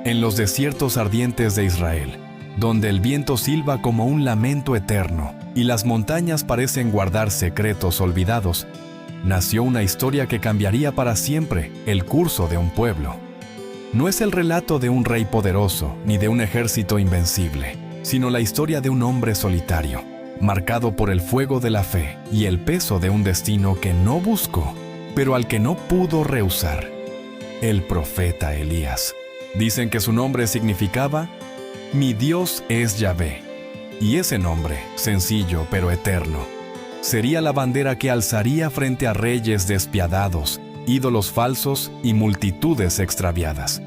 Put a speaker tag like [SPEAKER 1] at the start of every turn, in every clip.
[SPEAKER 1] en los desiertos ardientes de Israel, donde el viento silba como un lamento eterno y las montañas parecen guardar secretos olvidados, nació una historia que cambiaría para siempre el curso de un pueblo. No es el relato de un rey poderoso ni de un ejército invencible, sino la historia de un hombre solitario, marcado por el fuego de la fe y el peso de un destino que no buscó, pero al que no pudo rehusar: el profeta Elías. Dicen que su nombre significaba «Mi Dios es Yahvé», y ese nombre, sencillo pero eterno, sería la bandera que alzaría frente a reyes despiadados, ídolos falsos y multitudes extraviadas.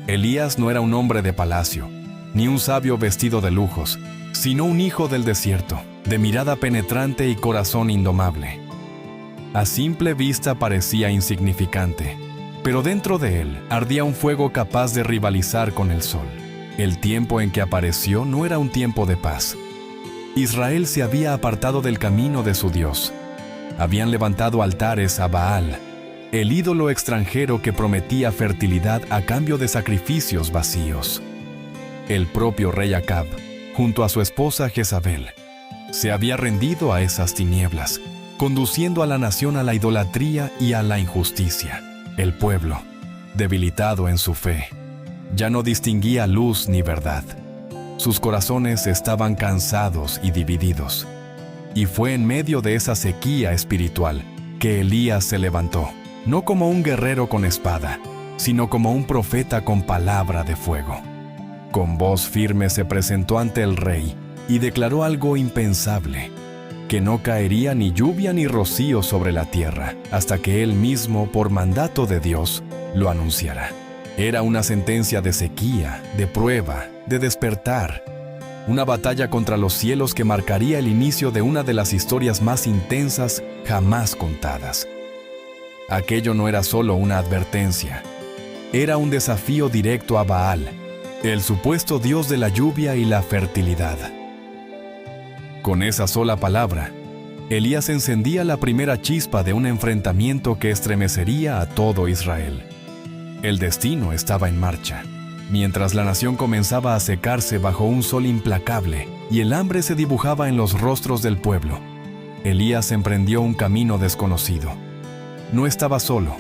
[SPEAKER 1] Elías no era un hombre de palacio, ni un sabio vestido de lujos, sino un hijo del desierto, de mirada penetrante y corazón indomable. A simple vista parecía insignificante, pero dentro de él ardía un fuego capaz de rivalizar con el sol. El tiempo en que apareció no era un tiempo de paz. Israel se había apartado del camino de su Dios. Habían levantado altares a Baal, el ídolo extranjero que prometía fertilidad a cambio de sacrificios vacíos. El propio rey Acab, junto a su esposa Jezabel, se había rendido a esas tinieblas, conduciendo a la nación a la idolatría y a la injusticia. El pueblo, debilitado en su fe, ya no distinguía luz ni verdad. Sus corazones estaban cansados y divididos. Y fue en medio de esa sequía espiritual que Elías se levantó, no como un guerrero con espada, sino como un profeta con palabra de fuego. Con voz firme se presentó ante el rey y declaró algo impensable: que no caería ni lluvia ni rocío sobre la tierra hasta que él mismo, por mandato de Dios, lo anunciara. Era una sentencia de sequía, de prueba, de despertar, una batalla contra los cielos que marcaría el inicio de una de las historias más intensas jamás contadas. Aquello no era solo una advertencia, era un desafío directo a Baal, el supuesto dios de la lluvia y la fertilidad. Con esa sola palabra, Elías encendía la primera chispa de un enfrentamiento que estremecería a todo Israel. El destino estaba en marcha. Mientras la nación comenzaba a secarse bajo un sol implacable y el hambre se dibujaba en los rostros del pueblo, Elías emprendió un camino desconocido. No estaba solo.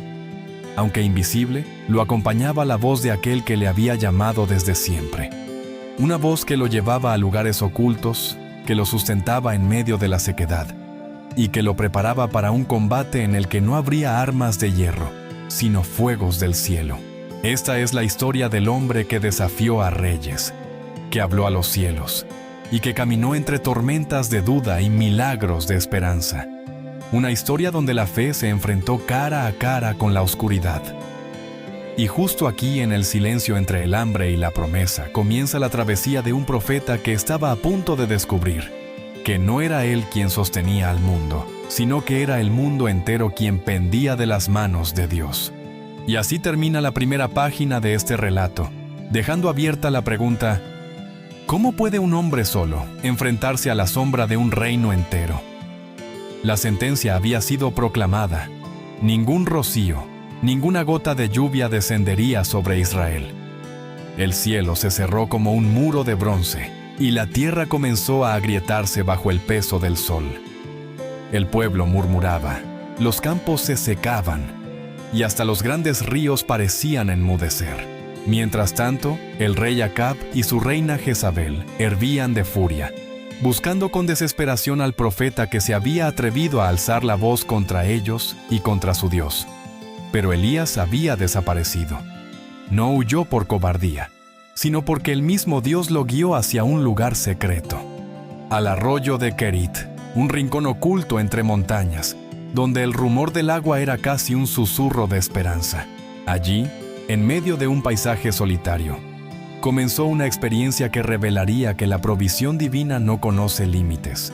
[SPEAKER 1] Aunque invisible, lo acompañaba la voz de aquel que le había llamado desde siempre. Una voz que lo llevaba a lugares ocultos, que lo sustentaba en medio de la sequedad y que lo preparaba para un combate en el que no habría armas de hierro, sino fuegos del cielo. Esta es la historia del hombre que desafió a reyes, que habló a los cielos y que caminó entre tormentas de duda y milagros de esperanza. Una historia donde la fe se enfrentó cara a cara con la oscuridad. Y justo aquí, en el silencio entre el hambre y la promesa, comienza la travesía de un profeta que estaba a punto de descubrir que no era él quien sostenía al mundo, sino que era el mundo entero quien pendía de las manos de Dios. Y así termina la primera página de este relato, dejando abierta la pregunta: ¿cómo puede un hombre solo enfrentarse a la sombra de un reino entero? La sentencia había sido proclamada: ningún rocío, ninguna gota de lluvia descendería sobre Israel. El cielo se cerró como un muro de bronce, y la tierra comenzó a agrietarse bajo el peso del sol. El pueblo murmuraba, los campos se secaban, y hasta los grandes ríos parecían enmudecer. Mientras tanto, el rey Acab y su reina Jezabel hervían de furia, buscando con desesperación al profeta que se había atrevido a alzar la voz contra ellos y contra su Dios. Pero Elías había desaparecido. No huyó por cobardía, sino porque el mismo Dios lo guió hacia un lugar secreto, al arroyo de Kerit, un rincón oculto entre montañas, donde el rumor del agua era casi un susurro de esperanza. Allí, en medio de un paisaje solitario, comenzó una experiencia que revelaría que la provisión divina no conoce límites.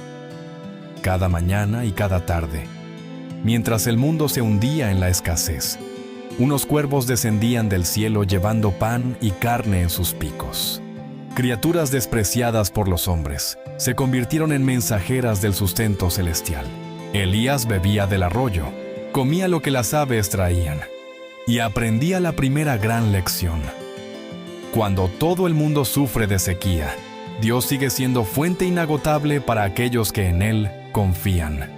[SPEAKER 1] Cada mañana y cada tarde, mientras el mundo se hundía en la escasez, unos cuervos descendían del cielo llevando pan y carne en sus picos. Criaturas despreciadas por los hombres se convirtieron en mensajeras del sustento celestial. Elías bebía del arroyo, comía lo que las aves traían y aprendía la primera gran lección. Cuando todo el mundo sufre de sequía, Dios sigue siendo fuente inagotable para aquellos que en Él confían.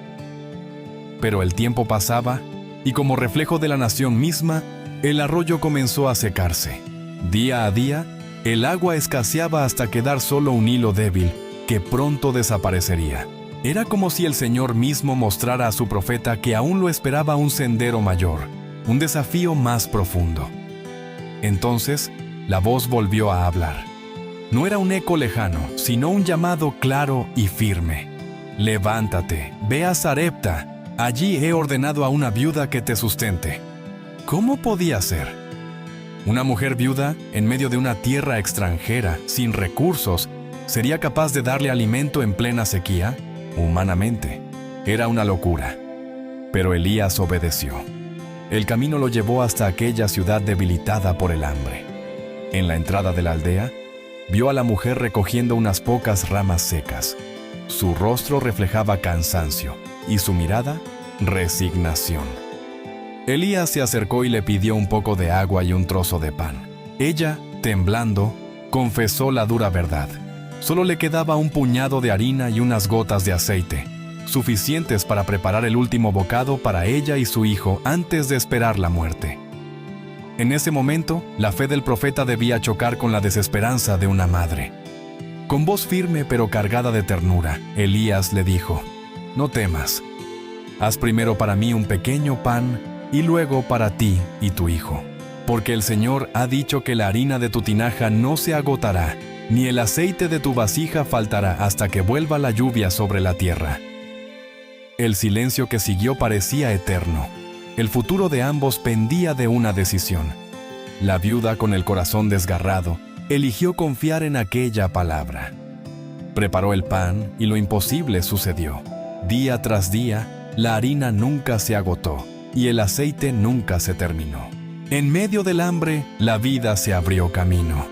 [SPEAKER 1] Pero el tiempo pasaba, y como reflejo de la nación misma, el arroyo comenzó a secarse. Día a día, el agua escaseaba hasta quedar solo un hilo débil que pronto desaparecería. Era como si el Señor mismo mostrara a su profeta que aún lo esperaba un sendero mayor, un desafío más profundo. Entonces, la voz volvió a hablar. No era un eco lejano, sino un llamado claro y firme. Levántate, ve a Sarepta. Allí he ordenado a una viuda que te sustente. ¿Cómo podía ser? Una mujer viuda, en medio de una tierra extranjera, sin recursos, ¿sería capaz de darle alimento en plena sequía? Humanamente, era una locura. Pero Elías obedeció. El camino lo llevó hasta aquella ciudad debilitada por el hambre. En la entrada de la aldea, vio a la mujer recogiendo unas pocas ramas secas. Su rostro reflejaba cansancio y su mirada, resignación. Elías se acercó y le pidió un poco de agua y un trozo de pan. Ella, temblando, confesó la dura verdad. Solo le quedaba un puñado de harina y unas gotas de aceite, suficientes para preparar el último bocado para ella y su hijo antes de esperar la muerte. En ese momento, la fe del profeta debía chocar con la desesperanza de una madre. Con voz firme pero cargada de ternura, Elías le dijo: «No temas. Haz primero para mí un pequeño pan y luego para ti y tu hijo. Porque el Señor ha dicho que la harina de tu tinaja no se agotará, ni el aceite de tu vasija faltará hasta que vuelva la lluvia sobre la tierra». El silencio que siguió parecía eterno. El futuro de ambos pendía de una decisión. La viuda, con el corazón desgarrado, eligió confiar en aquella palabra. Preparó el pan y lo imposible sucedió. Día tras día, la harina nunca se agotó y el aceite nunca se terminó. En medio del hambre, la vida se abrió camino.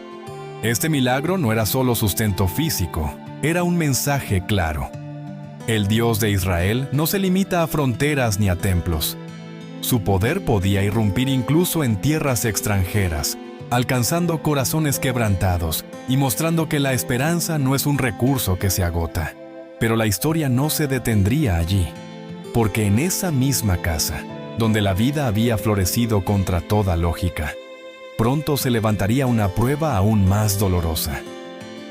[SPEAKER 1] Este milagro no era solo sustento físico, era un mensaje claro. El Dios de Israel no se limita a fronteras ni a templos. Su poder podía irrumpir incluso en tierras extranjeras, alcanzando corazones quebrantados y mostrando que la esperanza no es un recurso que se agota. Pero la historia no se detendría allí, porque en esa misma casa, donde la vida había florecido contra toda lógica, pronto se levantaría una prueba aún más dolorosa.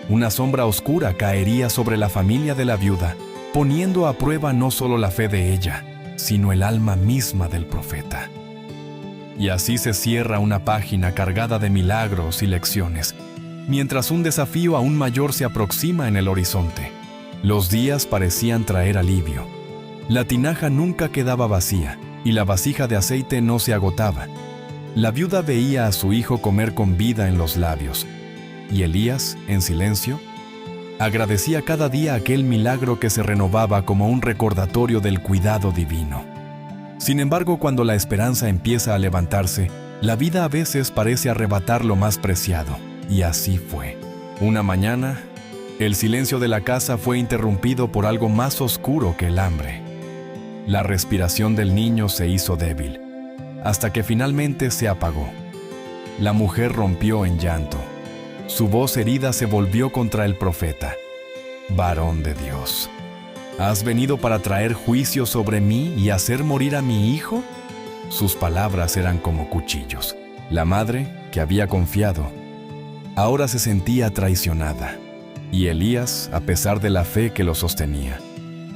[SPEAKER 1] Una sombra oscura caería sobre la familia de la viuda, poniendo a prueba no solo la fe de ella, sino el alma misma del profeta. Y así se cierra una página cargada de milagros y lecciones, mientras un desafío aún mayor se aproxima en el horizonte. Los días parecían traer alivio. La tinaja nunca quedaba vacía, y la vasija de aceite no se agotaba. La viuda veía a su hijo comer con vida en los labios, y Elías, en silencio, agradecía cada día aquel milagro que se renovaba como un recordatorio del cuidado divino. Sin embargo, cuando la esperanza empieza a levantarse, la vida a veces parece arrebatar lo más preciado, y así fue. Una mañana, el silencio de la casa fue interrumpido por algo más oscuro que el hambre. La respiración del niño se hizo débil, hasta que finalmente se apagó. La mujer rompió en llanto. Su voz herida se volvió contra el profeta. «Varón de Dios, ¿has venido para traer juicio sobre mí y hacer morir a mi hijo?» Sus palabras eran como cuchillos. La madre, que había confiado, ahora se sentía traicionada. Y Elías, a pesar de la fe que lo sostenía,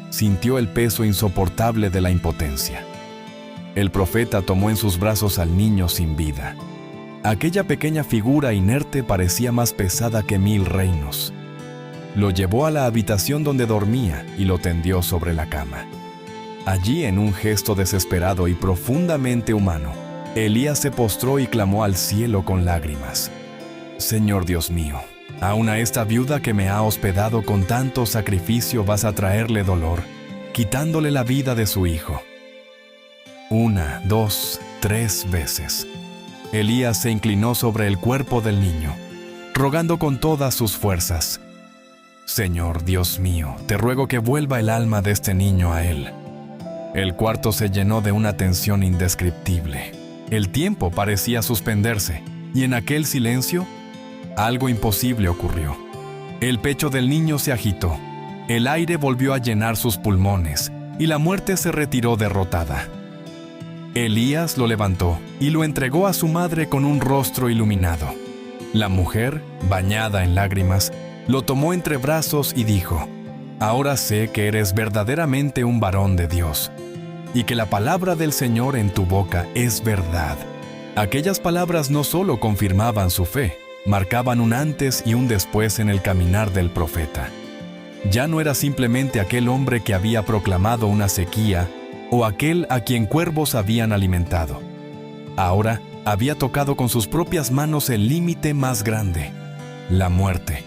[SPEAKER 1] sintió el peso insoportable de la impotencia. El profeta tomó en sus brazos al niño sin vida. Aquella pequeña figura inerte parecía más pesada que 1000 reinos. Lo llevó a la habitación donde dormía y lo tendió sobre la cama. Allí, en un gesto desesperado y profundamente humano, Elías se postró y clamó al cielo con lágrimas: «Señor Dios mío, aun a esta viuda que me ha hospedado con tanto sacrificio vas a traerle dolor, quitándole la vida de su hijo». 1, 2, 3 veces. Elías se inclinó sobre el cuerpo del niño, rogando con todas sus fuerzas: «Señor Dios mío, te ruego que vuelva el alma de este niño a él». El cuarto se llenó de una tensión indescriptible. El tiempo parecía suspenderse, y en aquel silencio, algo imposible ocurrió. El pecho del niño se agitó, el aire volvió a llenar sus pulmones y la muerte se retiró derrotada. Elías lo levantó y lo entregó a su madre con un rostro iluminado. La mujer, bañada en lágrimas, lo tomó entre brazos y dijo: «Ahora sé que eres verdaderamente un varón de Dios, y que la palabra del Señor en tu boca es verdad». Aquellas palabras no solo confirmaban su fe, marcaban un antes y un después en el caminar del profeta. Ya no era simplemente aquel hombre que había proclamado una sequía o aquel a quien cuervos habían alimentado. Ahora había tocado con sus propias manos el límite más grande, la muerte,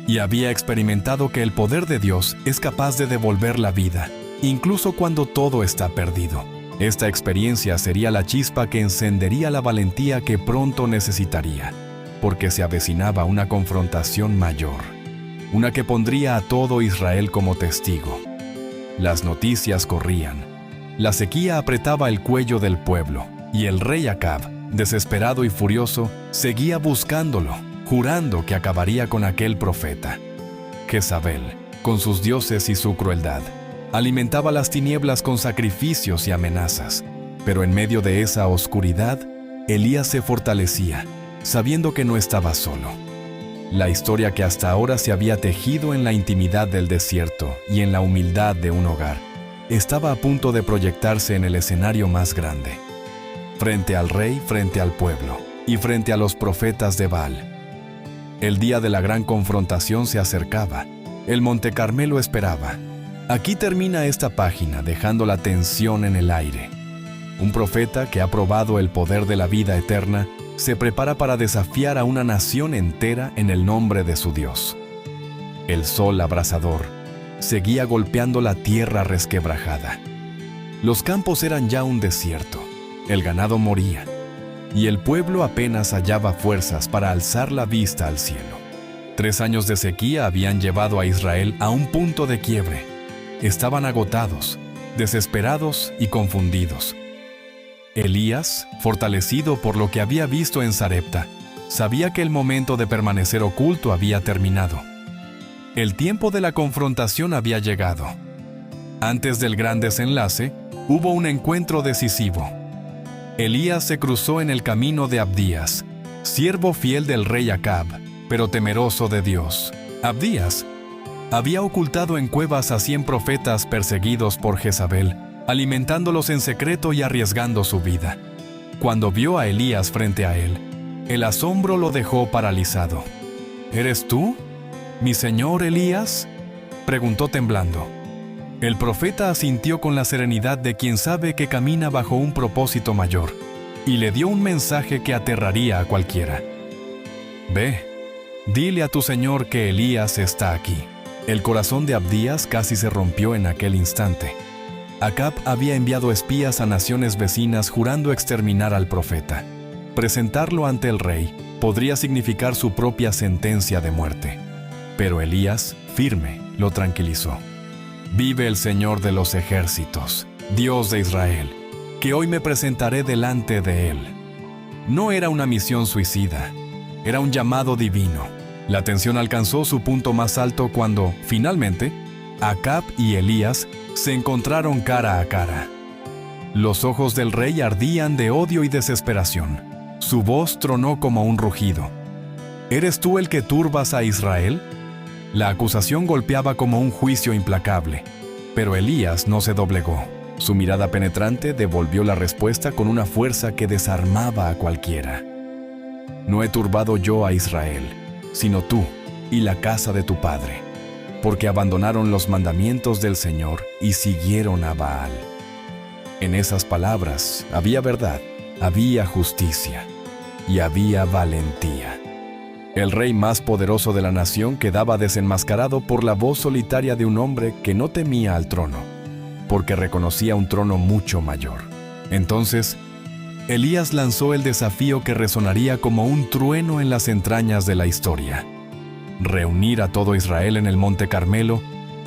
[SPEAKER 1] y había experimentado que el poder de Dios es capaz de devolver la vida, incluso cuando todo está perdido. Esta experiencia sería la chispa que encendería la valentía que pronto necesitaría, porque se avecinaba una confrontación mayor, una que pondría a todo Israel como testigo. Las noticias corrían. La sequía apretaba el cuello del pueblo, y el rey Acab, desesperado y furioso, seguía buscándolo, jurando que acabaría con aquel profeta. Jezabel, con sus dioses y su crueldad, alimentaba las tinieblas con sacrificios y amenazas. Pero en medio de esa oscuridad, Elías se fortalecía, sabiendo que no estaba solo. La historia que hasta ahora se había tejido en la intimidad del desierto y en la humildad de un hogar, estaba a punto de proyectarse en el escenario más grande. Frente al rey, frente al pueblo y frente a los profetas de Baal. El día de la gran confrontación se acercaba. El Monte Carmelo esperaba. Aquí termina esta página, dejando la tensión en el aire. Un profeta que ha probado el poder de la vida eterna se prepara para desafiar a una nación entera en el nombre de su Dios. El sol abrasador seguía golpeando la tierra resquebrajada. Los campos eran ya un desierto, el ganado moría, y el pueblo apenas hallaba fuerzas para alzar la vista al cielo. 3 años de sequía habían llevado a Israel a un punto de quiebre. Estaban agotados, desesperados y confundidos. Elías, fortalecido por lo que había visto en Sarepta, sabía que el momento de permanecer oculto había terminado. El tiempo de la confrontación había llegado. Antes del gran desenlace, hubo un encuentro decisivo. Elías se cruzó en el camino de Abdías, siervo fiel del rey Acab, pero temeroso de Dios. Abdías había ocultado en cuevas a 100 profetas perseguidos por Jezabel, alimentándolos en secreto y arriesgando su vida. Cuando vio a Elías frente a él, el asombro lo dejó paralizado. «¿Eres tú, mi señor Elías?», preguntó temblando. El profeta asintió con la serenidad de quien sabe que camina bajo un propósito mayor, y le dio un mensaje que aterraría a cualquiera. «Ve, dile a tu señor que Elías está aquí». El corazón de Abdías casi se rompió en aquel instante. Acab había enviado espías a naciones vecinas jurando exterminar al profeta. Presentarlo ante el rey podría significar su propia sentencia de muerte. Pero Elías, firme, lo tranquilizó. «Vive el Señor de los ejércitos, Dios de Israel, que hoy me presentaré delante de él». No era una misión suicida, era un llamado divino. La tensión alcanzó su punto más alto cuando, finalmente, Acab y Elías se encontraron cara a cara. Los ojos del rey ardían de odio y desesperación. Su voz tronó como un rugido. ¿Eres tú el que turbas a Israel? La acusación golpeaba como un juicio implacable, pero Elías no se doblegó. Su mirada penetrante devolvió la respuesta con una fuerza que desarmaba a cualquiera. «No he turbado yo a Israel, sino tú y la casa de tu padre, porque abandonaron los mandamientos del Señor y siguieron a Baal». En esas palabras había verdad, había justicia y había valentía. El rey más poderoso de la nación quedaba desenmascarado por la voz solitaria de un hombre que no temía al trono, porque reconocía un trono mucho mayor. Entonces, Elías lanzó el desafío que resonaría como un trueno en las entrañas de la historia: reunir a todo Israel en el Monte Carmelo,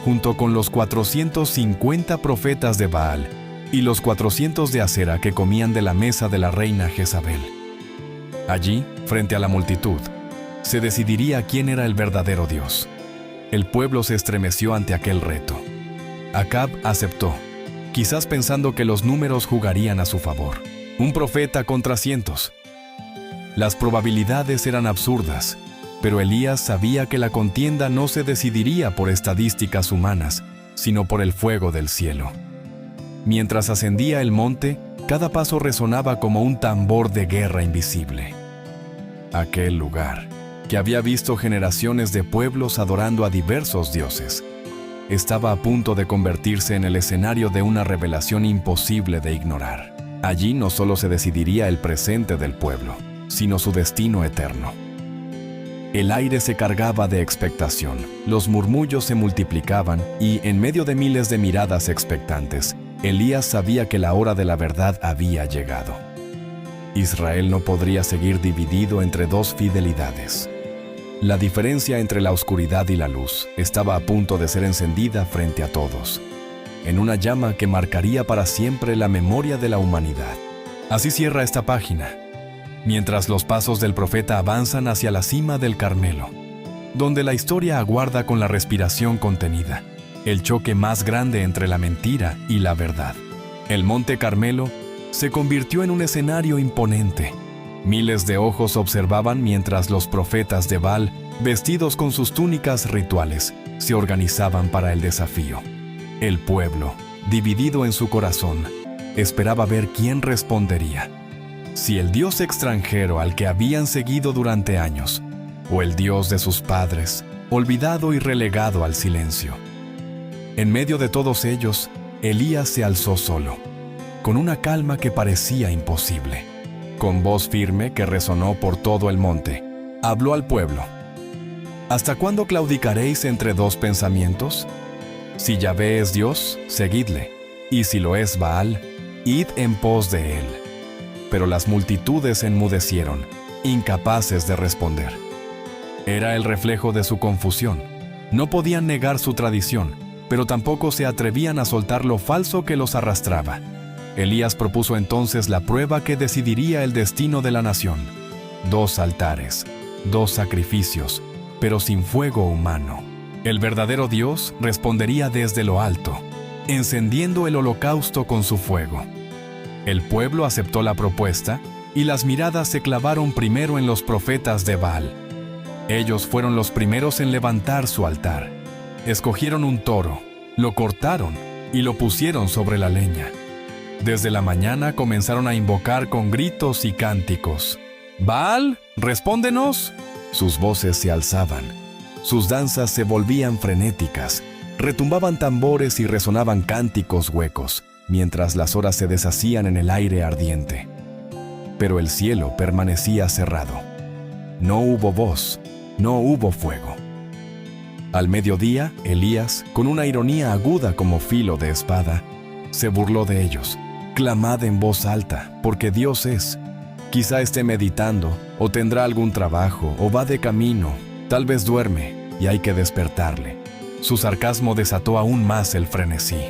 [SPEAKER 1] junto con los 450 profetas de Baal y los 400 de Acera que comían de la mesa de la reina Jezabel. Allí, frente a la multitud, se decidiría quién era el verdadero Dios. El pueblo se estremeció ante aquel reto. Acab aceptó, quizás pensando que los números jugarían a su favor. Un profeta contra cientos. Las probabilidades eran absurdas, pero Elías sabía que la contienda no se decidiría por estadísticas humanas, sino por el fuego del cielo. Mientras ascendía el monte, cada paso resonaba como un tambor de guerra invisible. Aquel lugar, que había visto generaciones de pueblos adorando a diversos dioses, estaba a punto de convertirse en el escenario de una revelación imposible de ignorar. Allí no solo se decidiría el presente del pueblo, sino su destino eterno. El aire se cargaba de expectación, los murmullos se multiplicaban y, en medio de miles de miradas expectantes, Elías sabía que la hora de la verdad había llegado. Israel no podría seguir dividido entre dos fidelidades. La diferencia entre la oscuridad y la luz estaba a punto de ser encendida frente a todos, en una llama que marcaría para siempre la memoria de la humanidad. Así cierra esta página, mientras los pasos del profeta avanzan hacia la cima del Carmelo, donde la historia aguarda con la respiración contenida, el choque más grande entre la mentira y la verdad. El monte Carmelo se convirtió en un escenario imponente. Miles de ojos observaban mientras los profetas de Baal, vestidos con sus túnicas rituales, se organizaban para el desafío. El pueblo, dividido en su corazón, esperaba ver quién respondería. Si el dios extranjero al que habían seguido durante años, o el dios de sus padres, olvidado y relegado al silencio. En medio de todos ellos, Elías se alzó solo, con una calma que parecía imposible. Con voz firme que resonó por todo el monte, habló al pueblo. ¿Hasta cuándo claudicaréis entre dos pensamientos? Si Yahvé es Dios, seguidle, y si lo es Baal, id en pos de él. Pero las multitudes enmudecieron, incapaces de responder. Era el reflejo de su confusión. No podían negar su tradición, pero tampoco se atrevían a soltar lo falso que los arrastraba. Elías propuso entonces la prueba que decidiría el destino de la nación. 2 altares, 2 sacrificios, pero sin fuego humano. El verdadero Dios respondería desde lo alto, encendiendo el holocausto con su fuego. El pueblo aceptó la propuesta y las miradas se clavaron primero en los profetas de Baal. Ellos fueron los primeros en levantar su altar. Escogieron un toro, lo cortaron y lo pusieron sobre la leña. Desde la mañana comenzaron a invocar con gritos y cánticos. «¡Baal, respóndenos!». Sus voces se alzaban. Sus danzas se volvían frenéticas. Retumbaban tambores y resonaban cánticos huecos, mientras las horas se deshacían en el aire ardiente. Pero el cielo permanecía cerrado. No hubo voz, no hubo fuego. Al mediodía, Elías, con una ironía aguda como filo de espada, se burló de ellos. «Clamad en voz alta, porque Dios es. Quizá esté meditando, o tendrá algún trabajo, o va de camino, tal vez duerme, y hay que despertarle». Su sarcasmo desató aún más el frenesí.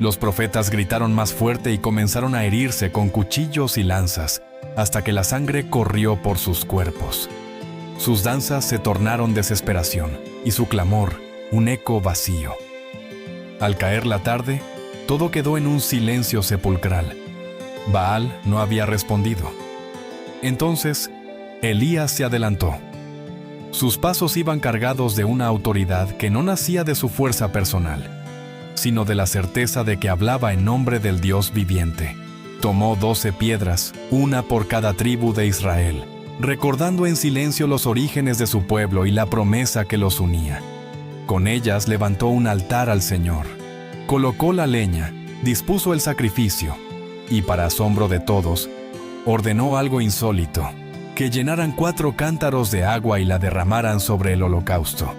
[SPEAKER 1] Los profetas gritaron más fuerte y comenzaron a herirse con cuchillos y lanzas, hasta que la sangre corrió por sus cuerpos. Sus danzas se tornaron desesperación, y su clamor, un eco vacío. Al caer la tarde, todo quedó en un silencio sepulcral. Baal no había respondido. Entonces, Elías se adelantó. Sus pasos iban cargados de una autoridad que no nacía de su fuerza personal, sino de la certeza de que hablaba en nombre del Dios viviente. Tomó 12 piedras, una por cada tribu de Israel, recordando en silencio los orígenes de su pueblo y la promesa que los unía. Con ellas levantó un altar al Señor. Colocó la leña, dispuso el sacrificio y, para asombro de todos, ordenó algo insólito: que llenaran 4 cántaros de agua y la derramaran sobre el holocausto.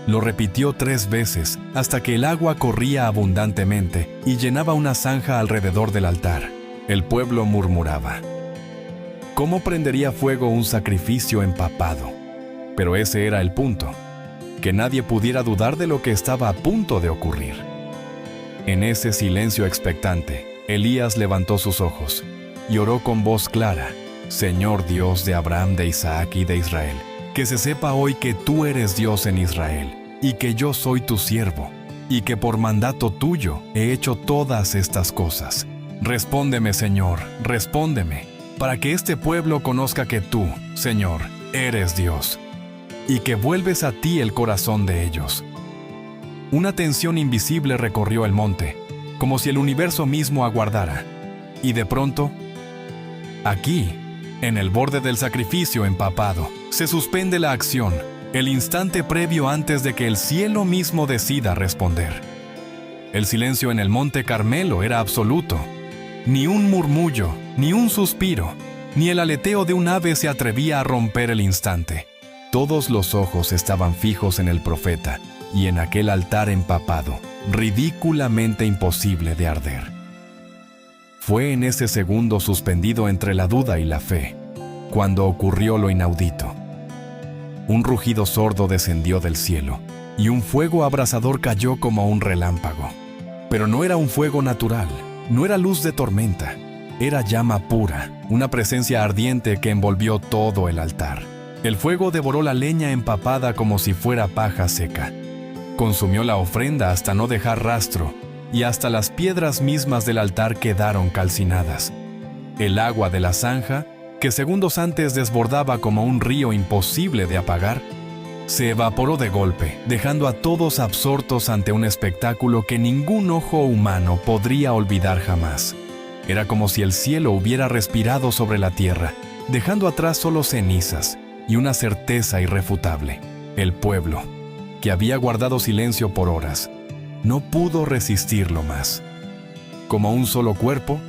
[SPEAKER 1] Lo repitió 3 veces hasta que el agua corría abundantemente y llenaba una zanja alrededor del altar. El pueblo murmuraba: ¿cómo prendería fuego un sacrificio empapado? Pero ese era el punto, que nadie pudiera dudar de lo que estaba a punto de ocurrir. En ese silencio expectante, Elías levantó sus ojos y oró con voz clara: Señor Dios de Abraham, de Isaac y de Israel, que se sepa hoy que tú eres Dios en Israel, y que yo soy tu siervo, y que por mandato tuyo he hecho todas estas cosas. Respóndeme, Señor, respóndeme, para que este pueblo conozca que tú, Señor, eres Dios, y que vuelves a ti el corazón de ellos. Una tensión invisible recorrió el monte, como si el universo mismo aguardara. Y de pronto, aquí, en el borde del sacrificio empapado, se suspende la acción, el instante previo antes de que el cielo mismo decida responder. El silencio en el monte Carmelo era absoluto. Ni un murmullo, ni un suspiro, ni el aleteo de un ave se atrevía a romper el instante. Todos los ojos estaban fijos en el profeta y en aquel altar empapado, ridículamente imposible de arder. Fue en ese segundo suspendido entre la duda y la fe, cuando ocurrió lo inaudito. Un rugido sordo descendió del cielo, y un fuego abrasador cayó como un relámpago. Pero no era un fuego natural, no era luz de tormenta, era llama pura, una presencia ardiente que envolvió todo el altar. El fuego devoró la leña empapada como si fuera paja seca. Consumió la ofrenda hasta no dejar rastro, y hasta las piedras mismas del altar quedaron calcinadas. El agua de la zanja, que segundos antes desbordaba como un río imposible de apagar, se evaporó de golpe, dejando a todos absortos ante un espectáculo que ningún ojo humano podría olvidar jamás. Era como si el cielo hubiera respirado sobre la tierra, dejando atrás solo cenizas y una certeza irrefutable. El pueblo, que había guardado silencio por horas, no pudo resistirlo más. Como un solo cuerpo,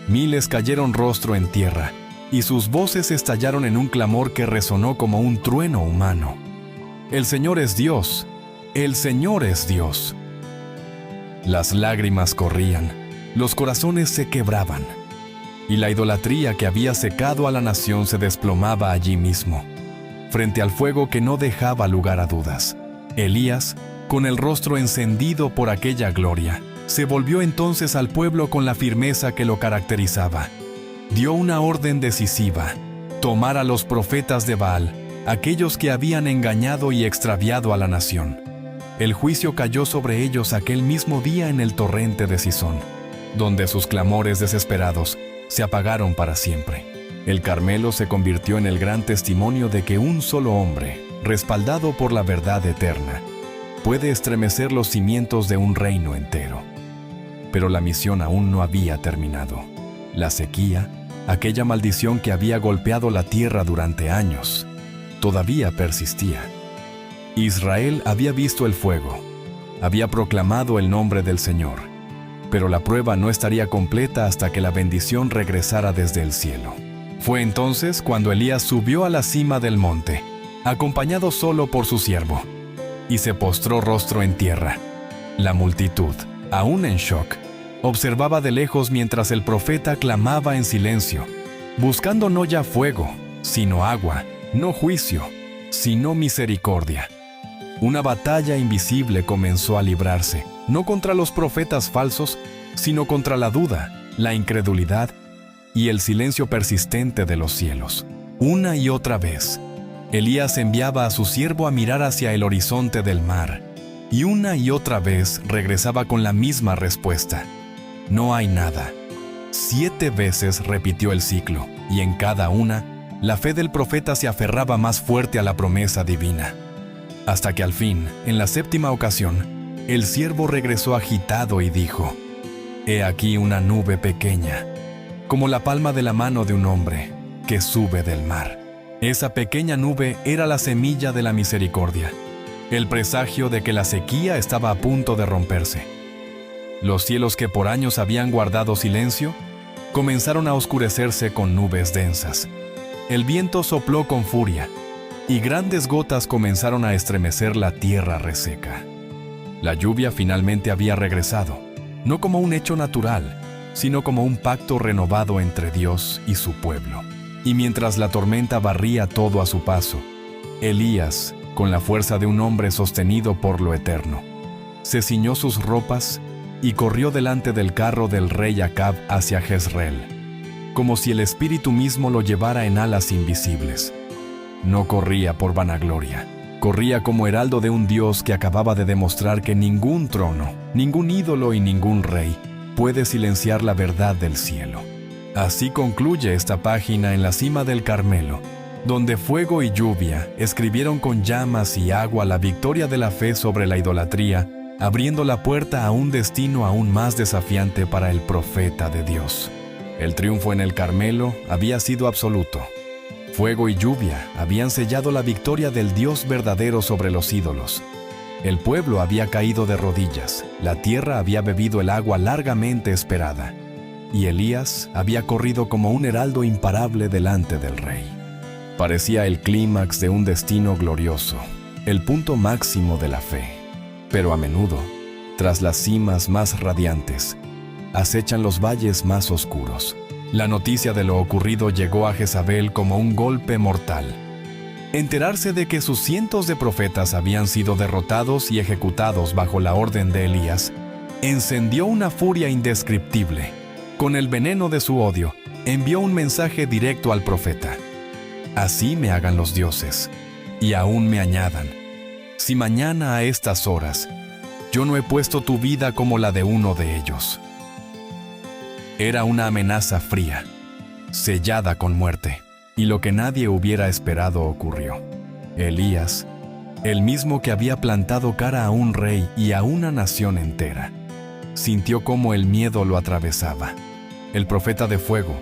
[SPEAKER 1] miles cayeron rostro en tierra, y sus voces estallaron en un clamor que resonó como un trueno humano. El Señor es Dios, el Señor es Dios. Las lágrimas corrían, los corazones se quebraban, y la idolatría que había secado a la nación se desplomaba allí mismo, frente al fuego que no dejaba lugar a dudas. Elías, con el rostro encendido por aquella gloria, se volvió entonces al pueblo con la firmeza que lo caracterizaba. Dio una orden decisiva: tomar a los profetas de Baal, aquellos que habían engañado y extraviado a la nación. El juicio cayó sobre ellos aquel mismo día en el torrente de Cisón, donde sus clamores desesperados se apagaron para siempre. El Carmelo se convirtió en el gran testimonio de que un solo hombre, respaldado por la verdad eterna, puede estremecer los cimientos de un reino entero. Pero la misión aún no había terminado. La sequía, aquella maldición que había golpeado la tierra durante años, todavía persistía. Israel había visto el fuego, había proclamado el nombre del Señor, pero la prueba no estaría completa hasta que la bendición regresara desde el cielo. Fue entonces cuando Elías subió a la cima del monte, acompañado solo por su siervo, y se postró rostro en tierra. La multitud, aún en shock, observaba de lejos mientras el profeta clamaba en silencio, buscando no ya fuego, sino agua, no juicio, sino misericordia. Una batalla invisible comenzó a librarse, no contra los profetas falsos, sino contra la duda, la incredulidad y el silencio persistente de los cielos. Una y otra vez, Elías enviaba a su siervo a mirar hacia el horizonte del mar, y una y otra vez regresaba con la misma respuesta: no hay nada. 7 veces repitió el ciclo, y en cada una, la fe del profeta se aferraba más fuerte a la promesa divina. Hasta que al fin, en la 7ª ocasión, el siervo regresó agitado y dijo: «He aquí una nube pequeña, como la palma de la mano de un hombre, que sube del mar». Esa pequeña nube era la semilla de la misericordia, el presagio de que la sequía estaba a punto de romperse. Los cielos que por años habían guardado silencio, comenzaron a oscurecerse con nubes densas. El viento sopló con furia, y grandes gotas comenzaron a estremecer la tierra reseca. La lluvia finalmente había regresado, no como un hecho natural, sino como un pacto renovado entre Dios y su pueblo. Y mientras la tormenta barría todo a su paso, Elías, con la fuerza de un hombre sostenido por lo eterno, se ciñó sus ropas y corrió delante del carro del rey Acab hacia Jezreel, como si el espíritu mismo lo llevara en alas invisibles. No corría por vanagloria. Corría como heraldo de un Dios que acababa de demostrar que ningún trono, ningún ídolo y ningún rey puede silenciar la verdad del cielo. Así concluye esta página en la cima del Carmelo, donde fuego y lluvia escribieron con llamas y agua la victoria de la fe sobre la idolatría, abriendo la puerta a un destino aún más desafiante para el profeta de Dios. El triunfo en el Carmelo había sido absoluto. Fuego y lluvia habían sellado la victoria del Dios verdadero sobre los ídolos. El pueblo había caído de rodillas, la tierra había bebido el agua largamente esperada, y Elías había corrido como un heraldo imparable delante del rey. Parecía el clímax de un destino glorioso, el punto máximo de la fe. Pero a menudo, tras las cimas más radiantes, acechan los valles más oscuros. La noticia de lo ocurrido llegó a Jezabel como un golpe mortal. Enterarse de que sus cientos de profetas habían sido derrotados y ejecutados bajo la orden de Elías, encendió una furia indescriptible. Con el veneno de su odio, envió un mensaje directo al profeta. Así me hagan los dioses, y aún me añadan, si mañana a estas horas yo no he puesto tu vida como la de uno de ellos. Era una amenaza fría, sellada con muerte, y lo que nadie hubiera esperado ocurrió. Elías, el mismo que había plantado cara a un rey y a una nación entera, sintió cómo el miedo lo atravesaba. El profeta de fuego,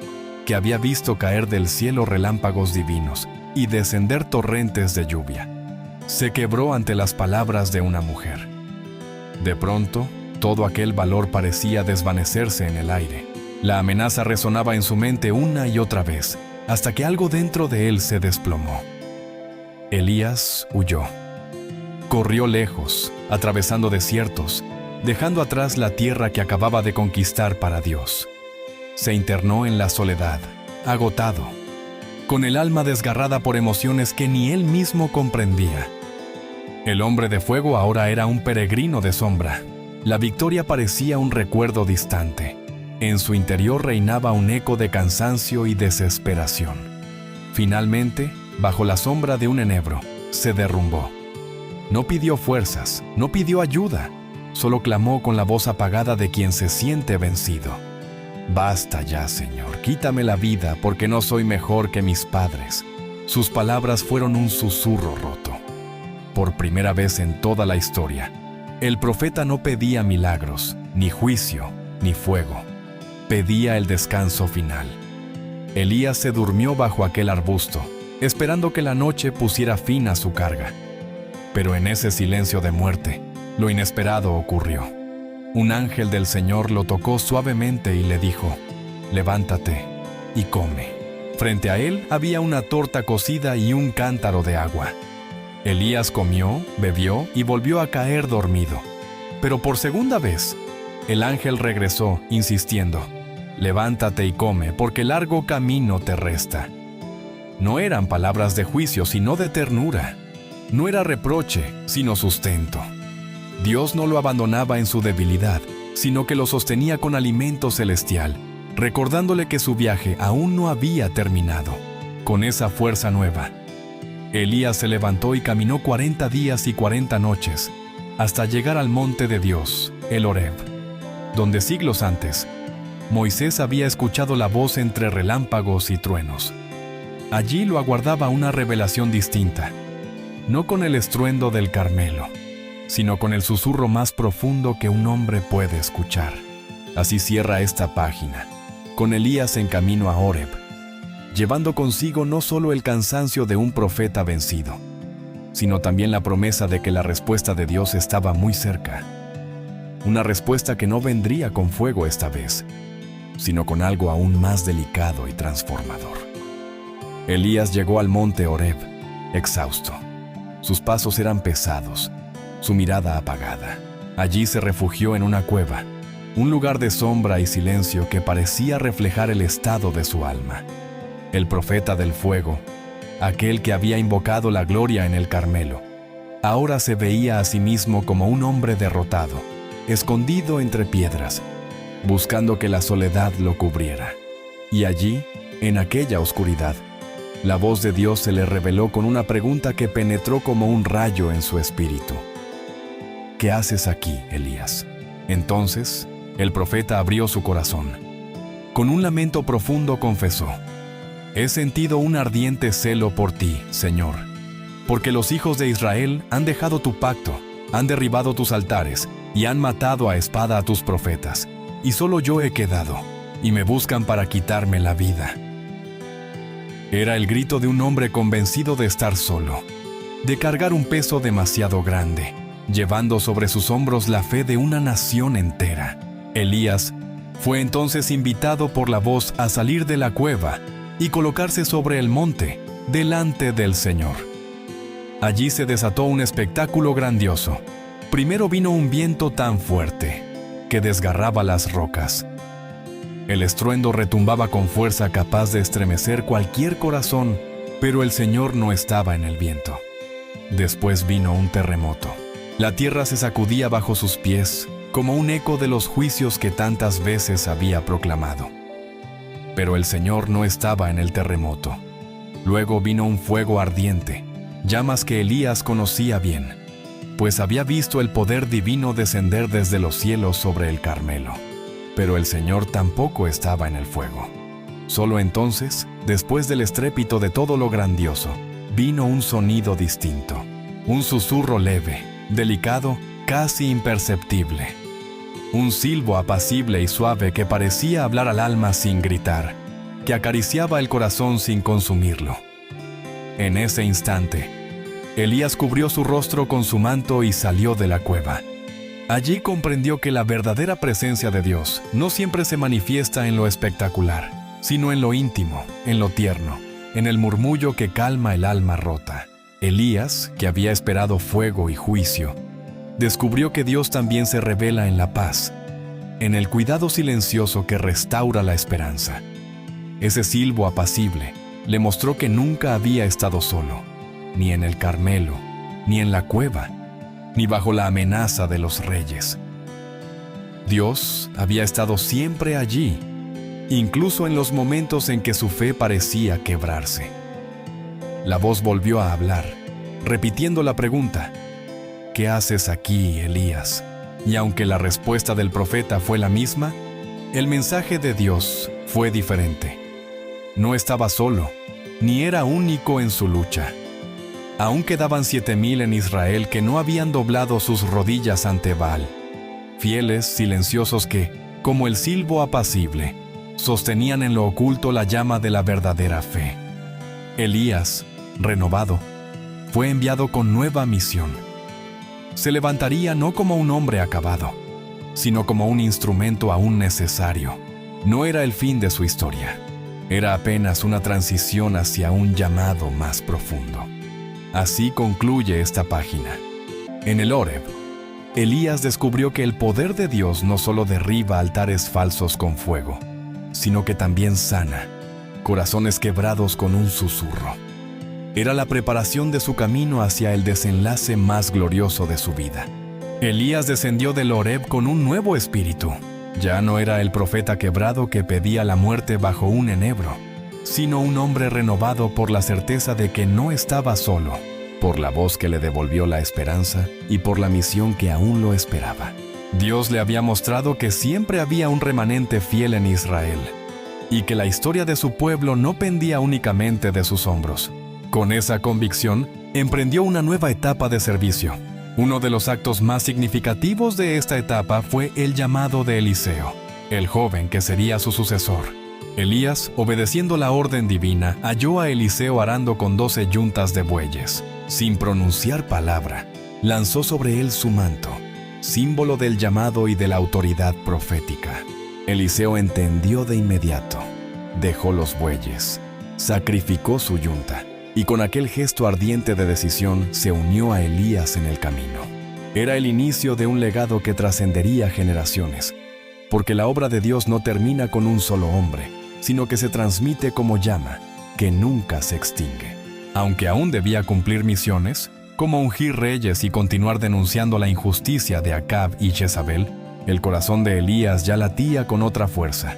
[SPEAKER 1] que había visto caer del cielo relámpagos divinos y descender torrentes de lluvia, se quebró ante las palabras de una mujer. De pronto, todo aquel valor parecía desvanecerse en el aire. La amenaza resonaba en su mente una y otra vez, hasta que algo dentro de él se desplomó. Elías huyó. Corrió lejos, atravesando desiertos, dejando atrás la tierra que acababa de conquistar para Dios. Se internó en la soledad, agotado, con el alma desgarrada por emociones que ni él mismo comprendía. El hombre de fuego ahora era un peregrino de sombra. La victoria parecía un recuerdo distante. En su interior reinaba un eco de cansancio y desesperación. Finalmente, bajo la sombra de un enebro, se derrumbó. No pidió fuerzas, no pidió ayuda, solo clamó con la voz apagada de quien se siente vencido. Basta ya, Señor, quítame la vida porque no soy mejor que mis padres. Sus palabras fueron un susurro roto. Por primera vez en toda la historia, el profeta no pedía milagros, ni juicio, ni fuego. Pedía el descanso final. Elías se durmió bajo aquel arbusto, esperando que la noche pusiera fin a su carga. Pero en ese silencio de muerte, lo inesperado ocurrió. Un ángel del Señor lo tocó suavemente y le dijo, «Levántate y come». Frente a él había una torta cocida y un cántaro de agua. Elías comió, bebió y volvió a caer dormido. Pero por segunda vez, el ángel regresó, insistiendo, «Levántate y come, porque largo camino te resta». No eran palabras de juicio, sino de ternura. No era reproche, sino sustento. Dios no lo abandonaba en su debilidad, sino que lo sostenía con alimento celestial, recordándole que su viaje aún no había terminado. Con esa fuerza nueva, Elías se levantó y caminó 40 días y 40 noches, hasta llegar al monte de Dios, el Horeb, donde siglos antes, Moisés había escuchado la voz entre relámpagos y truenos. Allí lo aguardaba una revelación distinta, no con el estruendo del Carmelo, sino con el susurro más profundo que un hombre puede escuchar. Así cierra esta página, con Elías en camino a Horeb, llevando consigo no solo el cansancio de un profeta vencido, sino también la promesa de que la respuesta de Dios estaba muy cerca. Una respuesta que no vendría con fuego esta vez, sino con algo aún más delicado y transformador. Elías llegó al monte Horeb, exhausto. Sus pasos eran pesados, su mirada apagada. Allí se refugió en una cueva, un lugar de sombra y silencio que parecía reflejar el estado de su alma. El profeta del fuego, aquel que había invocado la gloria en el Carmelo, ahora se veía a sí mismo como un hombre derrotado, escondido entre piedras, buscando que la soledad lo cubriera. Y allí, en aquella oscuridad, la voz de Dios se le reveló con una pregunta que penetró como un rayo en su espíritu. ¿Qué haces aquí, Elías? Entonces, el profeta abrió su corazón. Con un lamento profundo confesó: He sentido un ardiente celo por ti, Señor, porque los hijos de Israel han dejado tu pacto, han derribado tus altares y han matado a espada a tus profetas, y solo yo he quedado, y me buscan para quitarme la vida. Era el grito de un hombre convencido de estar solo, de cargar un peso demasiado grande, llevando sobre sus hombros la fe de una nación entera. Elías fue entonces invitado por la voz a salir de la cueva y colocarse sobre el monte, delante del Señor. Allí se desató un espectáculo grandioso. Primero vino un viento tan fuerte que desgarraba las rocas. El estruendo retumbaba con fuerza capaz de estremecer cualquier corazón, pero el Señor no estaba en el viento. Después vino un terremoto. La tierra se sacudía bajo sus pies, como un eco de los juicios que tantas veces había proclamado. Pero el Señor no estaba en el terremoto. Luego vino un fuego ardiente, llamas que Elías conocía bien, pues había visto el poder divino descender desde los cielos sobre el Carmelo. Pero el Señor tampoco estaba en el fuego. Solo entonces, después del estrépito de todo lo grandioso, vino un sonido distinto, un susurro leve, delicado, casi imperceptible. Un silbo apacible y suave que parecía hablar al alma sin gritar, que acariciaba el corazón sin consumirlo. En ese instante, Elías cubrió su rostro con su manto y salió de la cueva. Allí comprendió que la verdadera presencia de Dios no siempre se manifiesta en lo espectacular, sino en lo íntimo, en lo tierno, en el murmullo que calma el alma rota. Elías, que había esperado fuego y juicio, descubrió que Dios también se revela en la paz, en el cuidado silencioso que restaura la esperanza. Ese silbo apacible le mostró que nunca había estado solo, ni en el Carmelo, ni en la cueva, ni bajo la amenaza de los reyes. Dios había estado siempre allí, incluso en los momentos en que su fe parecía quebrarse. La voz volvió a hablar, repitiendo la pregunta: ¿Qué haces aquí, Elías? Y aunque la respuesta del profeta fue la misma, el mensaje de Dios fue diferente. No estaba solo, ni era único en su lucha. Aún quedaban 7,000 en Israel que no habían doblado sus rodillas ante Baal, fieles, silenciosos que, como el silbo apacible, sostenían en lo oculto la llama de la verdadera fe. Elías, renovado, fue enviado con nueva misión. Se levantaría no como un hombre acabado, sino como un instrumento aún necesario. No era el fin de su historia, era apenas una transición hacia un llamado más profundo. Así concluye esta página. En el Horeb, Elías descubrió que el poder de Dios no solo derriba altares falsos con fuego, sino que también sana corazones quebrados con un susurro. Era la preparación de su camino hacia el desenlace más glorioso de su vida. Elías descendió del Horeb con un nuevo espíritu. Ya no era el profeta quebrado que pedía la muerte bajo un enebro, sino un hombre renovado por la certeza de que no estaba solo, por la voz que le devolvió la esperanza y por la misión que aún lo esperaba. Dios le había mostrado que siempre había un remanente fiel en Israel, y que la historia de su pueblo no pendía únicamente de sus hombros. Con esa convicción, emprendió una nueva etapa de servicio. Uno de los actos más significativos de esta etapa fue el llamado de Eliseo, el joven que sería su sucesor. Elías, obedeciendo la orden divina, halló a Eliseo arando con 12 yuntas de bueyes. Sin pronunciar palabra, lanzó sobre él su manto, símbolo del llamado y de la autoridad profética. Eliseo entendió de inmediato, dejó los bueyes, sacrificó su yunta, y con aquel gesto ardiente de decisión se unió a Elías en el camino. Era el inicio de un legado que trascendería generaciones, porque la obra de Dios no termina con un solo hombre, sino que se transmite como llama, que nunca se extingue. Aunque aún debía cumplir misiones, como ungir reyes y continuar denunciando la injusticia de Acab y Jezabel, el corazón de Elías ya latía con otra fuerza,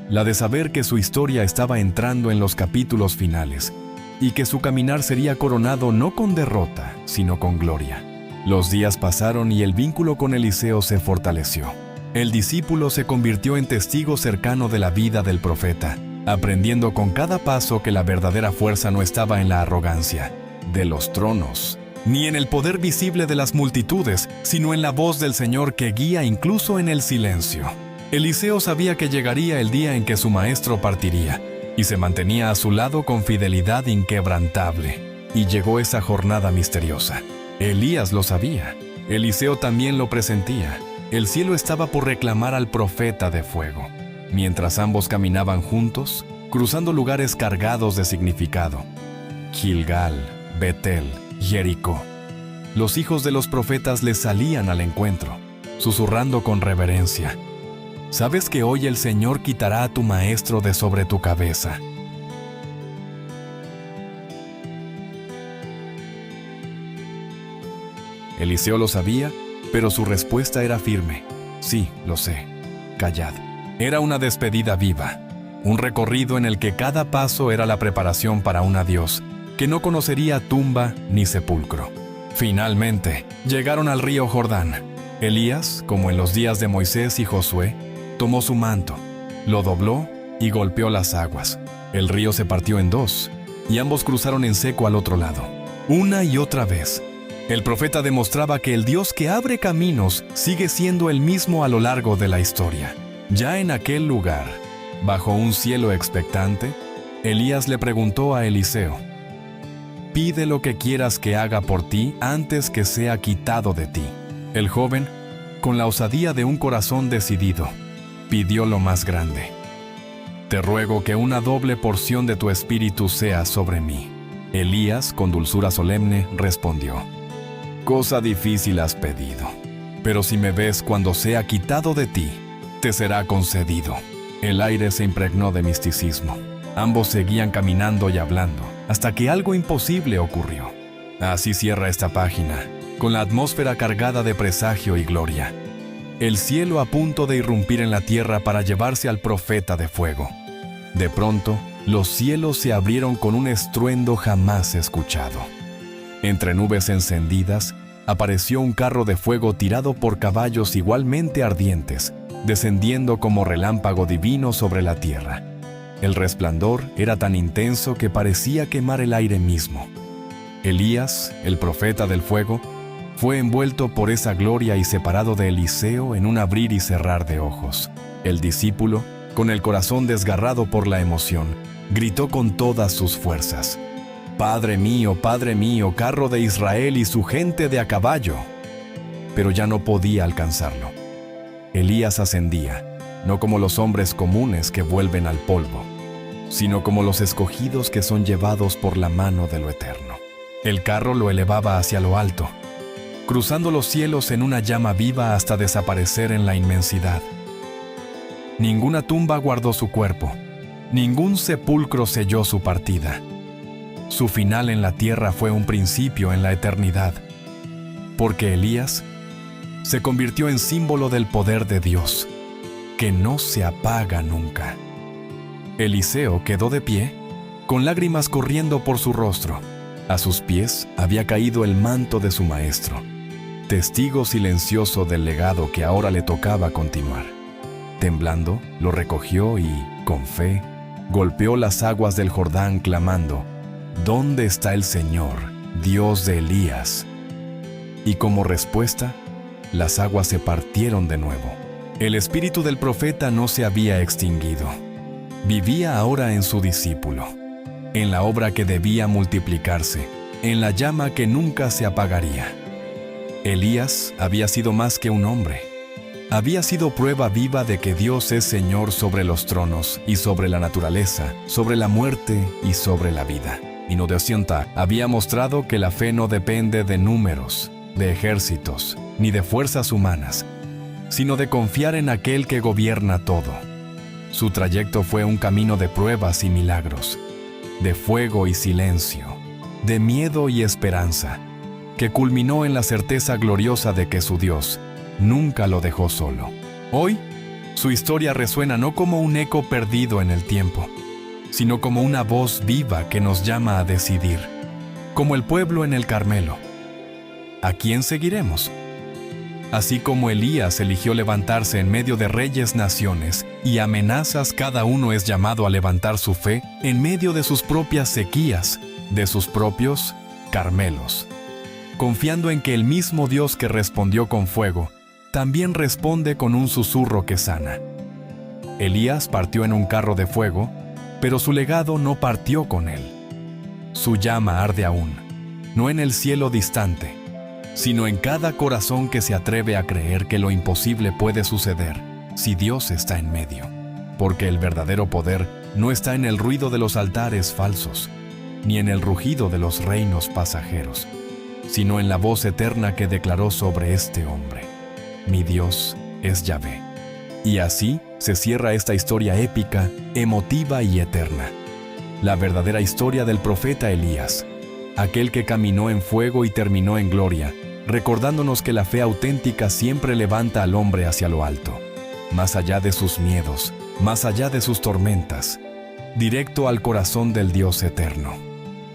[SPEAKER 1] la de saber que su historia estaba entrando en los capítulos finales y que su caminar sería coronado no con derrota, sino con gloria. Los días pasaron y el vínculo con Eliseo se fortaleció. El discípulo se convirtió en testigo cercano de la vida del profeta, aprendiendo con cada paso que la verdadera fuerza no estaba en la arrogancia de los tronos, ni en el poder visible de las multitudes, sino en la voz del Señor que guía incluso en el silencio. Eliseo sabía que llegaría el día en que su maestro partiría, y se mantenía a su lado con fidelidad inquebrantable. Y llegó esa jornada misteriosa. Elías lo sabía. Eliseo también lo presentía. El cielo estaba por reclamar al profeta de fuego. Mientras ambos caminaban juntos, cruzando lugares cargados de significado. Gilgal, Betel, Jericó. Los hijos de los profetas les salían al encuentro, susurrando con reverencia: «¿Sabes que hoy el Señor quitará a tu maestro de sobre tu cabeza?» Eliseo lo sabía, pero su respuesta era firme: «Sí, lo sé. Callad». Era una despedida viva, un recorrido en el que cada paso era la preparación para un adiós que no conocería tumba ni sepulcro. Finalmente, llegaron al río Jordán. Elías, como en los días de Moisés y Josué, tomó su manto, lo dobló y golpeó las aguas. El río se partió en dos, y ambos cruzaron en seco al otro lado. Una y otra vez, el profeta demostraba que el Dios que abre caminos sigue siendo el mismo a lo largo de la historia. Ya en aquel lugar, bajo un cielo expectante, Elías le preguntó a Eliseo: «Pide lo que quieras que haga por ti antes que sea quitado de ti». El joven, con la osadía de un corazón decidido, pidió lo más grande: «Te ruego que una doble porción de tu espíritu sea sobre mí». Elías, con dulzura solemne, respondió: «Cosa difícil has pedido, pero si me ves cuando sea quitado de ti, te será concedido». El aire se impregnó de misticismo. Ambos seguían caminando y hablando, hasta que algo imposible ocurrió. Así cierra esta página, con la atmósfera cargada de presagio y gloria. El cielo a punto de irrumpir en la tierra para llevarse al profeta de fuego. De pronto, los cielos se abrieron con un estruendo jamás escuchado. Entre nubes encendidas, apareció un carro de fuego tirado por caballos igualmente ardientes, descendiendo como relámpago divino sobre la tierra. El resplandor era tan intenso que parecía quemar el aire mismo. Elías, el profeta del fuego, fue envuelto por esa gloria y separado de Eliseo en un abrir y cerrar de ojos. El discípulo, con el corazón desgarrado por la emoción, gritó con todas sus fuerzas: Padre mío, carro de Israel y su gente de a caballo». Pero ya no podía alcanzarlo. Elías ascendía, no como los hombres comunes que vuelven al polvo, sino como los escogidos que son llevados por la mano de lo eterno. El carro lo elevaba hacia lo alto, cruzando los cielos en una llama viva hasta desaparecer en la inmensidad. Ninguna tumba guardó su cuerpo, ningún sepulcro selló su partida. Su final en la tierra fue un principio en la eternidad, porque Elías se convirtió en símbolo del poder de Dios, que no se apaga nunca. Eliseo quedó de pie, con lágrimas corriendo por su rostro. A sus pies había caído el manto de su maestro, testigo silencioso del legado que ahora le tocaba continuar. Temblando, lo recogió y, con fe, golpeó las aguas del Jordán clamando: «¿Dónde está el Señor, Dios de Elías?». Y como respuesta, las aguas se partieron de nuevo. El espíritu del profeta no se había extinguido. Vivía ahora en su discípulo, en la obra que debía multiplicarse, en la llama que nunca se apagaría. Elías había sido más que un hombre. Había sido prueba viva de que Dios es Señor sobre los tronos y sobre la naturaleza, sobre la muerte y sobre la vida. Inodesianta había mostrado que la fe no depende de números, de ejércitos, ni de fuerzas humanas, sino de confiar en aquel que gobierna todo. Su trayecto fue un camino de pruebas y milagros, de fuego y silencio, de miedo y esperanza, que culminó en la certeza gloriosa de que su Dios nunca lo dejó solo. Hoy, su historia resuena no como un eco perdido en el tiempo, sino como una voz viva que nos llama a decidir, como el pueblo en el Carmelo. ¿A quién seguiremos? Así como Elías eligió levantarse en medio de reyes, naciones y amenazas, cada uno es llamado a levantar su fe en medio de sus propias sequías, de sus propios Carmelos, confiando en que el mismo Dios que respondió con fuego, también responde con un susurro que sana. Elías partió en un carro de fuego, pero su legado no partió con él. Su llama arde aún, no en el cielo distante, sino en cada corazón que se atreve a creer que lo imposible puede suceder si Dios está en medio. Porque el verdadero poder no está en el ruido de los altares falsos, ni en el rugido de los reinos pasajeros, sino en la voz eterna que declaró sobre este hombre: mi Dios es Yahvé. Y así se cierra esta historia épica, emotiva y eterna. La verdadera historia del profeta Elías, aquel que caminó en fuego y terminó en gloria, recordándonos que la fe auténtica siempre levanta al hombre hacia lo alto, más allá de sus miedos, más allá de sus tormentas, directo al corazón del Dios eterno.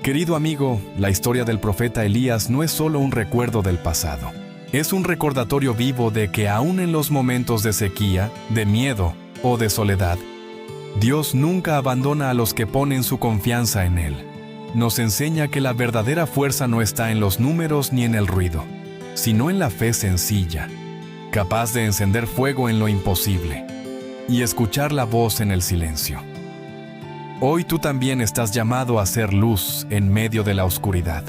[SPEAKER 1] Querido amigo, la historia del profeta Elías no es solo un recuerdo del pasado. Es un recordatorio vivo de que aún en los momentos de sequía, de miedo o de soledad, Dios nunca abandona a los que ponen su confianza en Él. Nos enseña que la verdadera fuerza no está en los números ni en el ruido, sino en la fe sencilla, capaz de encender fuego en lo imposible y escuchar la voz en el silencio. Hoy tú también estás llamado a ser luz en medio de la oscuridad,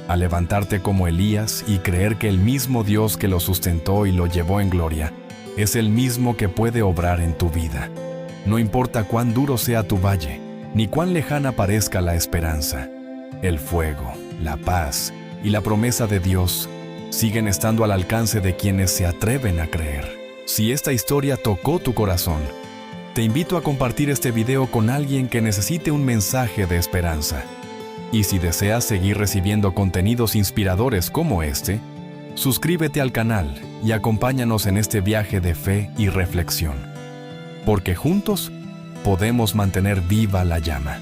[SPEAKER 1] a levantarte como Elías y creer que el mismo Dios que lo sustentó y lo llevó en gloria es el mismo que puede obrar en tu vida. No importa cuán duro sea tu valle, ni cuán lejana parezca la esperanza, el fuego, la paz y la promesa de Dios siguen estando al alcance de quienes se atreven a creer. Si esta historia tocó tu corazón, te invito a compartir este video con alguien que necesite un mensaje de esperanza. Y si deseas seguir recibiendo contenidos inspiradores como este, suscríbete al canal y acompáñanos en este viaje de fe y reflexión. Porque juntos podemos mantener viva la llama.